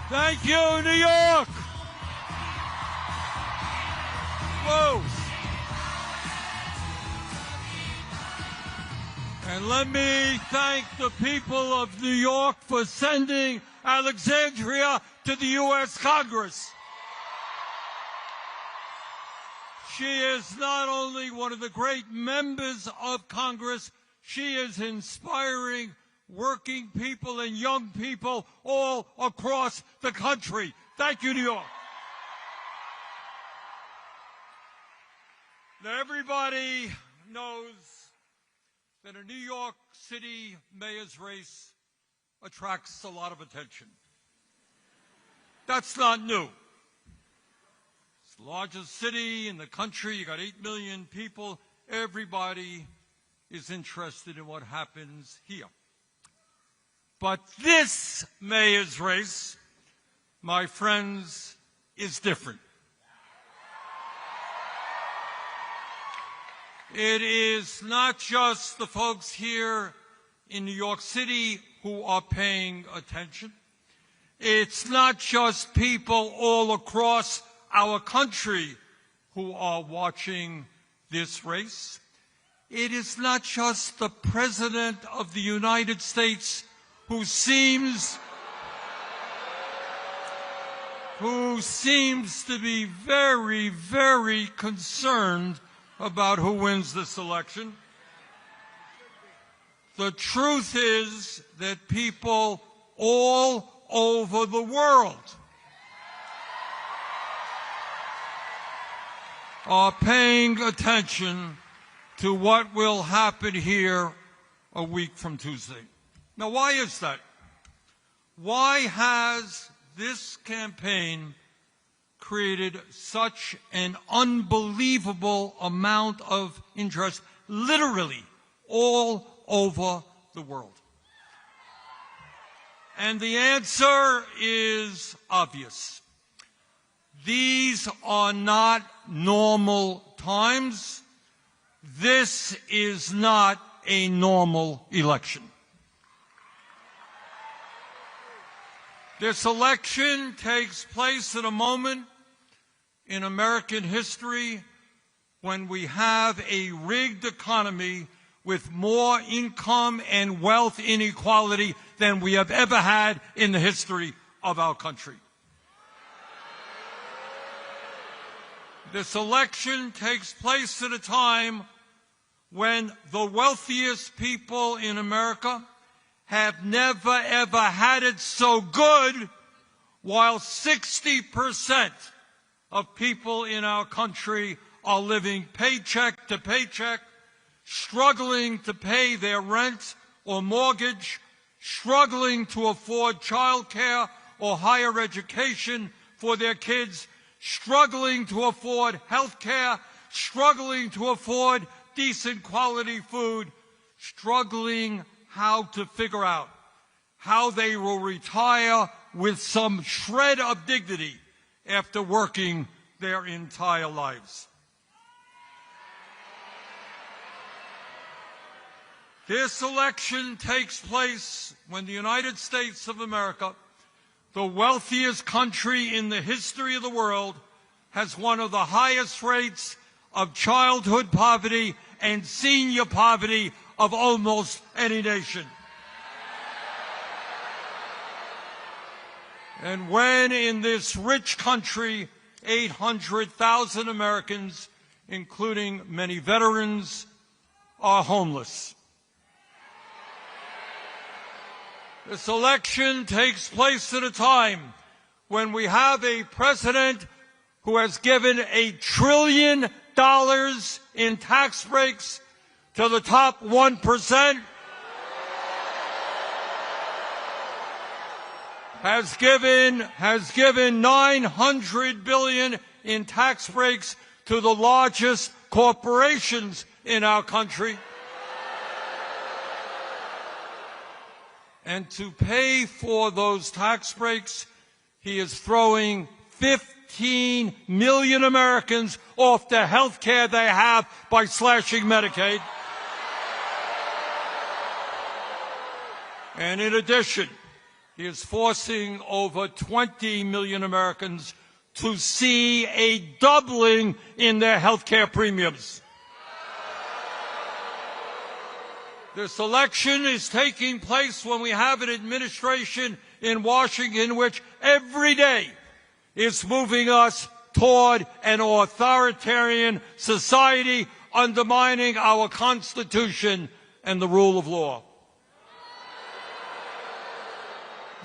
Thank you, New York. Whoa. And let me thank the people of New York for sending Alexandria to the U.S. Congress. She is not only one of the great members of Congress, she is inspiring working people and young people all across the country. Thank you, New York. Now, everybody knows that a New York City mayor's race attracts a lot of attention. That's not new. It's the largest city in the country. You got 8 million people. Everybody is interested in what happens here. But this mayor's race, my friends, is different. It is not just the folks here in New York City who are paying attention. It's not just people all across our country who are watching this race. It is not just the President of the United States who seems to be very, very concerned about who wins this election. The truth is that people all over the world are paying attention to what will happen here a week from Tuesday. Now, why is that? Why has this campaign created such an unbelievable amount of interest, literally all over the world? And the answer is obvious. These are not normal times. This is not a normal election. This election takes place at a moment in American history when we have a rigged economy with more income and wealth inequality than we have ever had in the history of our country. This election takes place at a time when the wealthiest people in America have never, ever had it so good, while 60% of people in our country are living paycheck to paycheck, struggling to pay their rent or mortgage, struggling to afford child care or higher education for their kids, struggling to afford health care, struggling to afford decent quality food, struggling how to figure out how they will retire with some shred of dignity after working their entire lives. This election takes place when the United States of America, the wealthiest country in the history of the world, has one of the highest rates of childhood poverty and senior poverty of almost any nation. And when in this rich country, 800,000 Americans, including many veterans, are homeless. This election takes place at a time when we have a president who has given $1 trillion in tax breaks to the top 1%, has given $900 billion in tax breaks to the largest corporations in our country. And to pay for those tax breaks, he is throwing 15 million Americans off the health care they have by slashing Medicaid. And in addition, is forcing over 20 million Americans to see a doubling in their health care premiums. This election is taking place when we have an administration in Washington which every day is moving us toward an authoritarian society, undermining our Constitution and the rule of law.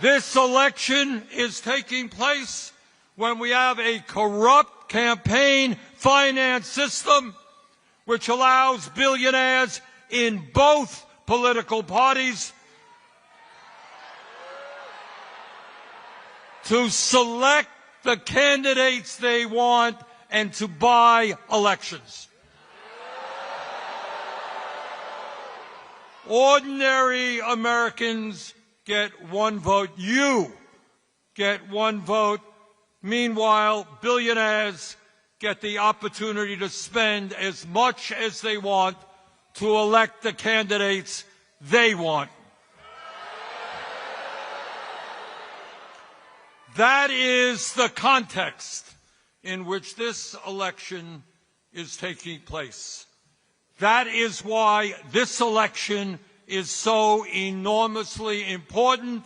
This election is taking place when we have a corrupt campaign finance system which allows billionaires in both political parties to select the candidates they want and to buy elections. Ordinary Americans get one vote. You get one vote. Meanwhile, billionaires get the opportunity to spend as much as they want to elect the candidates they want. That is the context in which this election is taking place. That is why this election is so enormously important,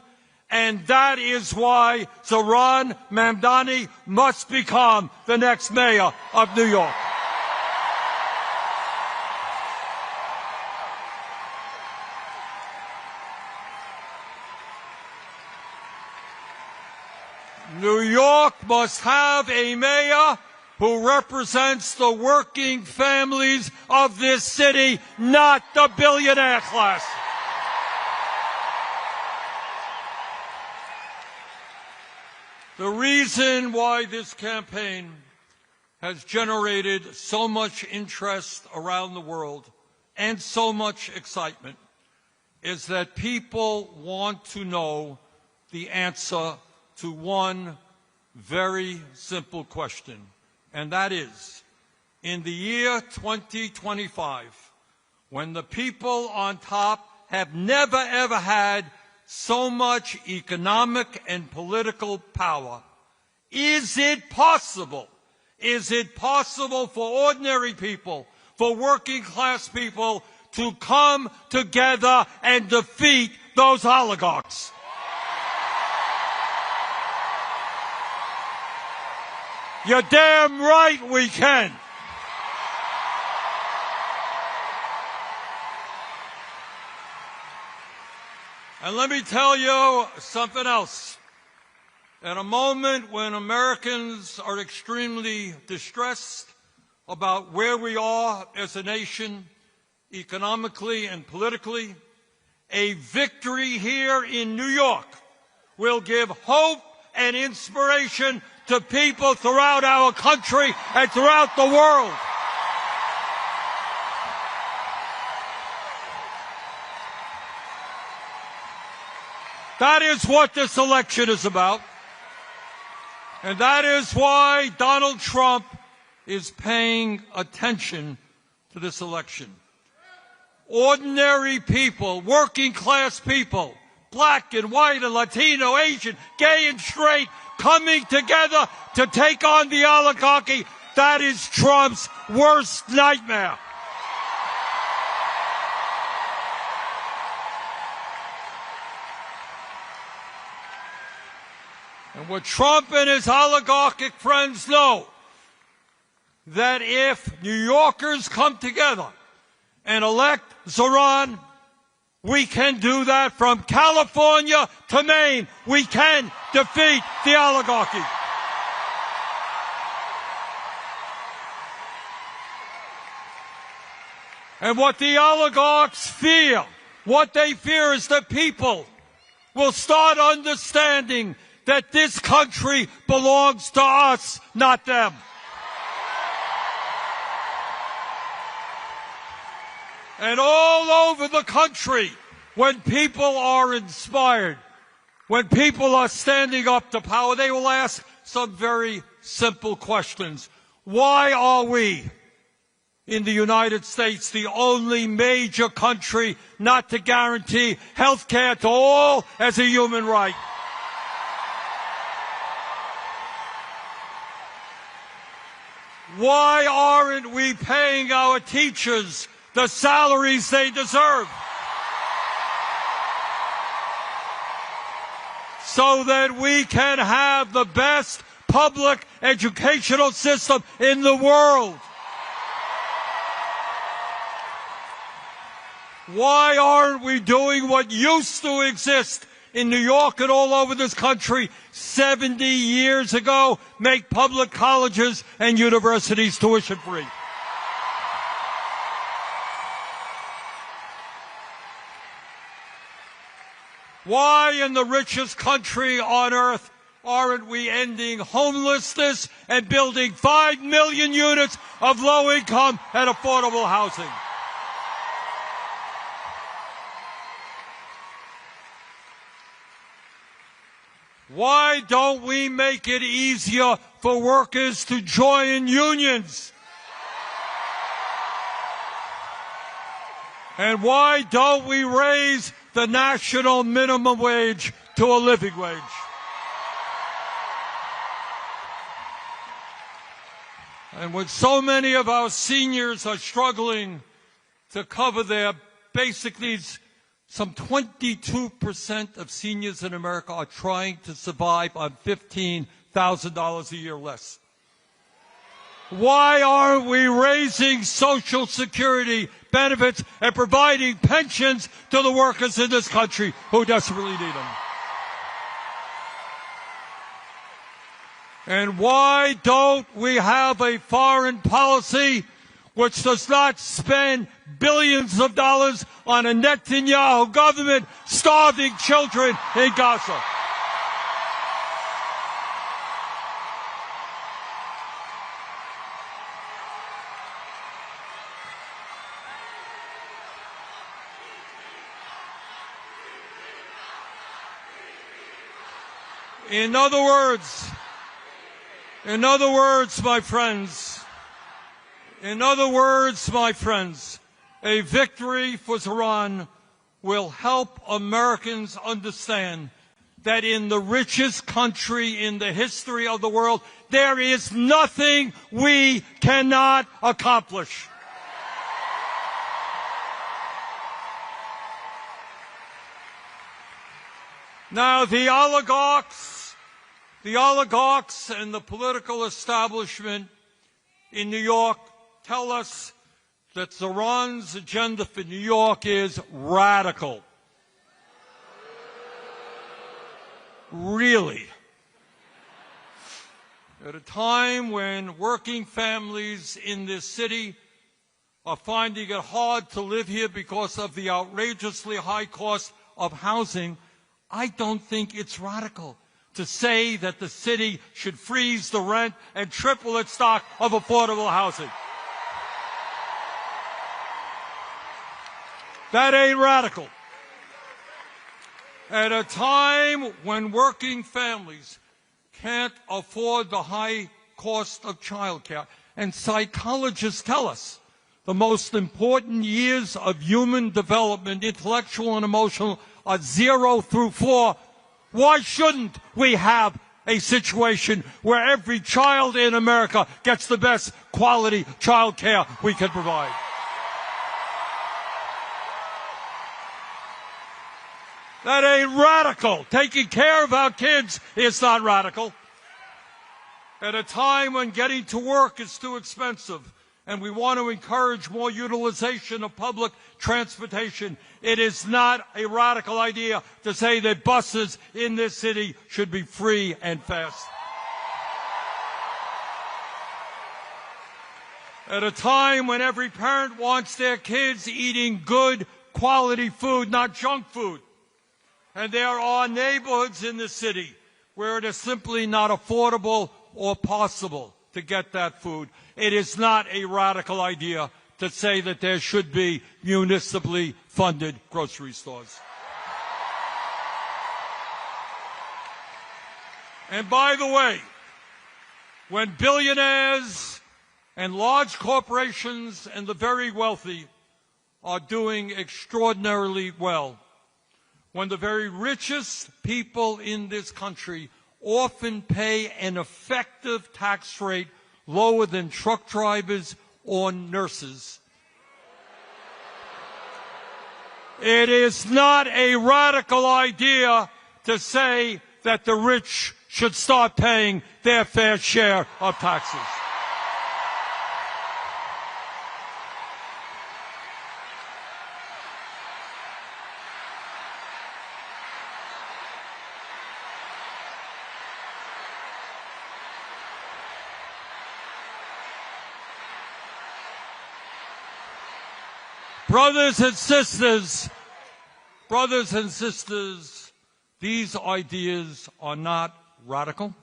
and that is why Zohran Mamdani must become the next mayor of New York. New York must have a mayor who represents the working families of this city, not the billionaire class. The reason why this campaign has generated so much interest around the world and so much excitement is that people want to know the answer to one very simple question, and that is, in the year 2025, when the people on top have never ever had so much economic and political power, is it possible for ordinary people, for working class people to come together and defeat those oligarchs? You're damn right we can. And let me tell you something else. At a moment when Americans are extremely distressed about where we are as a nation, economically and politically, a victory here in New York will give hope and inspiration to people throughout our country and throughout the world. That is what this election is about. And that is why Donald Trump is paying attention to this election. Ordinary people, working class people, black and white and Latino, Asian, gay and straight, coming together to take on the oligarchy. That is Trump's worst nightmare. And what Trump and his oligarchic friends know, that if New Yorkers come together and elect Zohran, we can do that from California to Maine. We can defeat the oligarchy. And what the oligarchs fear, what they fear is that people will start understanding that this country belongs to us, not them. And all over the country, when people are inspired, when people are standing up to power, they will ask some very simple questions. Why are we in the United States the only major country not to guarantee health care to all as a human right? Why aren't we paying our teachers the salaries they deserve? So that we can have the best public educational system in the world. Why aren't we doing what used to exist in New York and all over this country 70 years ago? Make public colleges and universities tuition free. Why in the richest country on earth aren't we ending homelessness and building 5 million units of low-income and affordable housing? Why don't we make it easier for workers to join unions? And why don't we raise the national minimum wage to a living wage? And when so many of our seniors are struggling to cover their basic needs, some 22% of seniors in America are trying to survive on $15,000 a year less. Why aren't we raising Social Security benefits and providing pensions to the workers in this country who desperately need them? And why don't we have a foreign policy which does not spend billions of dollars on a Netanyahu government starving children in Gaza? In other words, my friends, a victory for Zohran will help Americans understand that in the richest country in the history of the world, there is nothing we cannot accomplish. Now, the oligarchs and the political establishment in New York tell us that Zohran's agenda for New York is radical. Really? At a time when working families in this city are finding it hard to live here because of the outrageously high cost of housing, I don't think it's radical to say that the city should freeze the rent and triple its stock of affordable housing. That ain't radical. At a time when working families can't afford the high cost of childcare, and psychologists tell us the most important years of human development, intellectual and emotional, are 0 through 4, why shouldn't we have a situation where every child in America gets the best quality child care we can provide? That ain't radical. Taking care of our kids is not radical. At a time when getting to work is too expensive and we want to encourage more utilization of public transportation, it is not a radical idea to say that buses in this city should be free and fast. At a time when every parent wants their kids eating good quality food, not junk food, and there are neighborhoods in the city where it is simply not affordable or possible to get that food, it is not a radical idea to say that there should be municipally funded grocery stores. And by the way, when billionaires and large corporations and the very wealthy are doing extraordinarily well, when the very richest people in this country often pay an effective tax rate lower than truck drivers or nurses. It is not a radical idea to say that the rich should start paying their fair share of taxes. Brothers and sisters, these ideas are not radical.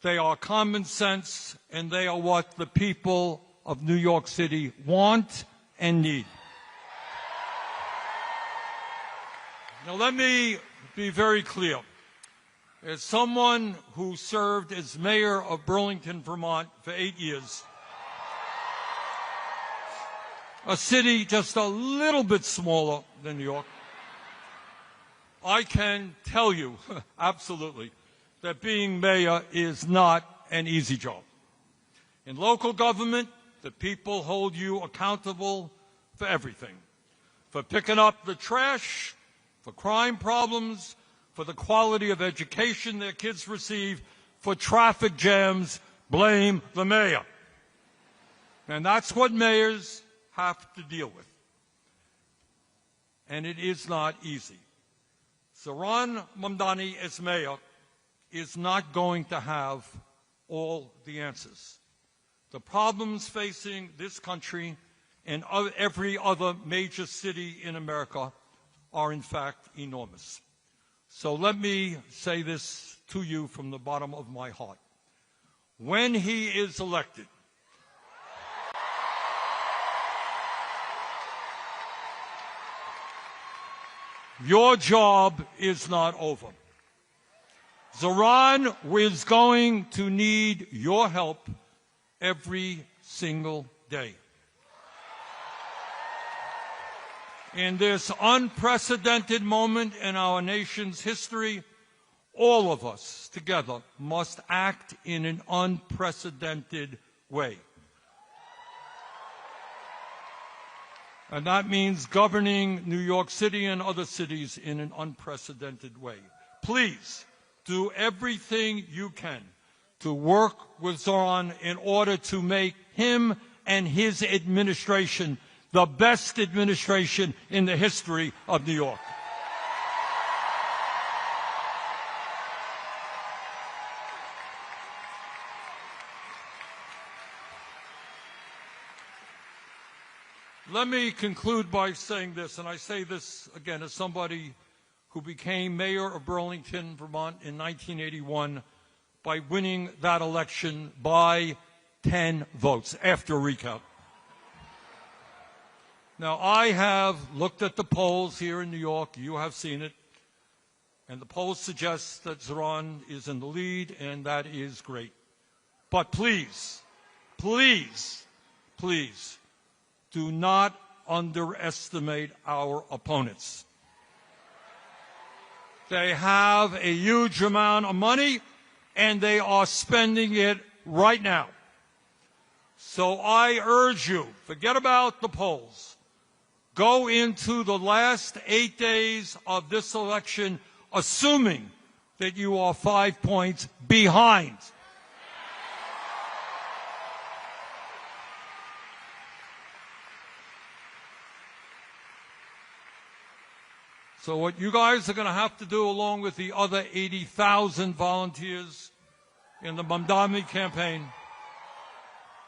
They are common sense, and they are what the people of New York City want and need. Now, let me be very clear. As someone who served as mayor of Burlington, Vermont for 8 years, a city just a little bit smaller than New York, I can tell you absolutely that being mayor is not an easy job. In local government, the people hold you accountable for everything, for picking up the trash, for crime problems, for the quality of education their kids receive, for traffic jams. Blame the mayor. And that's what mayors have to deal with. And it is not easy. Zohran Mamdani as mayor is not going to have all the answers. The problems facing this country and every other major city in America are in fact enormous. So let me say this to you from the bottom of my heart. When he is elected, your job is not over. Zohran is going to need your help every single day. In this unprecedented moment in our nation's history, all of us together must act in an unprecedented way. And that means governing New York City and other cities in an unprecedented way. Please do everything you can to work with Zohran in order to make him and his administration the best administration in the history of New York. Let me conclude by saying this, and I say this again as somebody who became mayor of Burlington, Vermont in 1981 by winning that election by 10 votes after a recount. Now, I have looked at the polls here in New York. You have seen it. And the polls suggest that Zohran is in the lead, and that is great. But please, please, please, do not underestimate our opponents. They have a huge amount of money, and they are spending it right now. So I urge you, forget about the polls. Go into the last 8 days of this election assuming that you are 5 points behind. So what you guys are going to have to do, along with the other 80,000 volunteers in the Mandani campaign,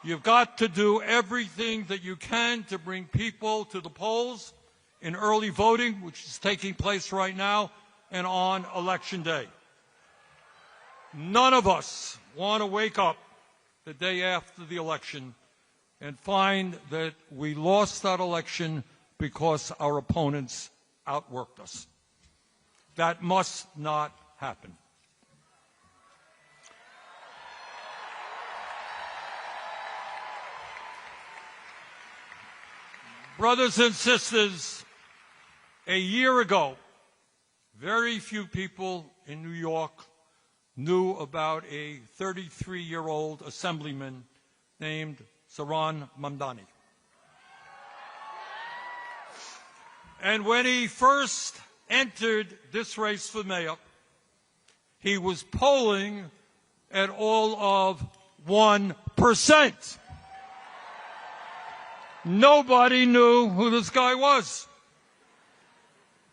you've got to do everything that you can to bring people to the polls in early voting, which is taking place right now, and on Election Day. None of us want to wake up the day after the election and find that we lost that election because our opponents outworked us. That must not happen. Brothers and sisters, a year ago, very few people in New York knew about a 33-year-old assemblyman named Zohran Mamdani. And when he first entered this race for mayor, he was polling at all of 1%. Nobody knew who this guy was.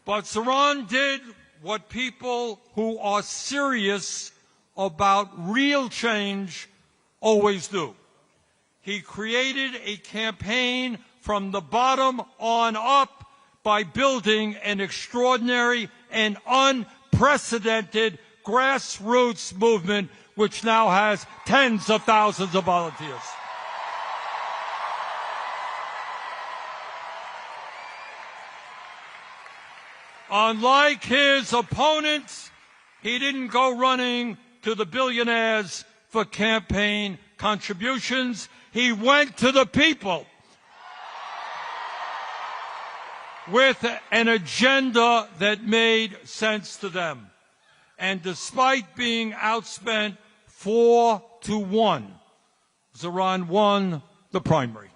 But Zohran did what people who are serious about real change always do. He created a campaign from the bottom on up by building an extraordinary and unprecedented grassroots movement which now has tens of thousands of volunteers. Unlike his opponents, he didn't go running to the billionaires for campaign contributions. He went to the people with an agenda that made sense to them. And despite being outspent 4-1, Zohran won the primary.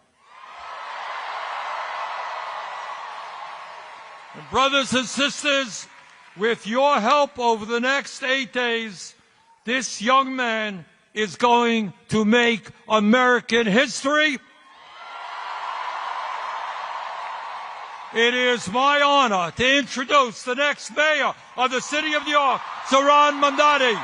And brothers and sisters, with your help over the next 8 days, this young man is going to make American history. It is my honor to introduce the next mayor of the city of New York, Zohran Mamdani.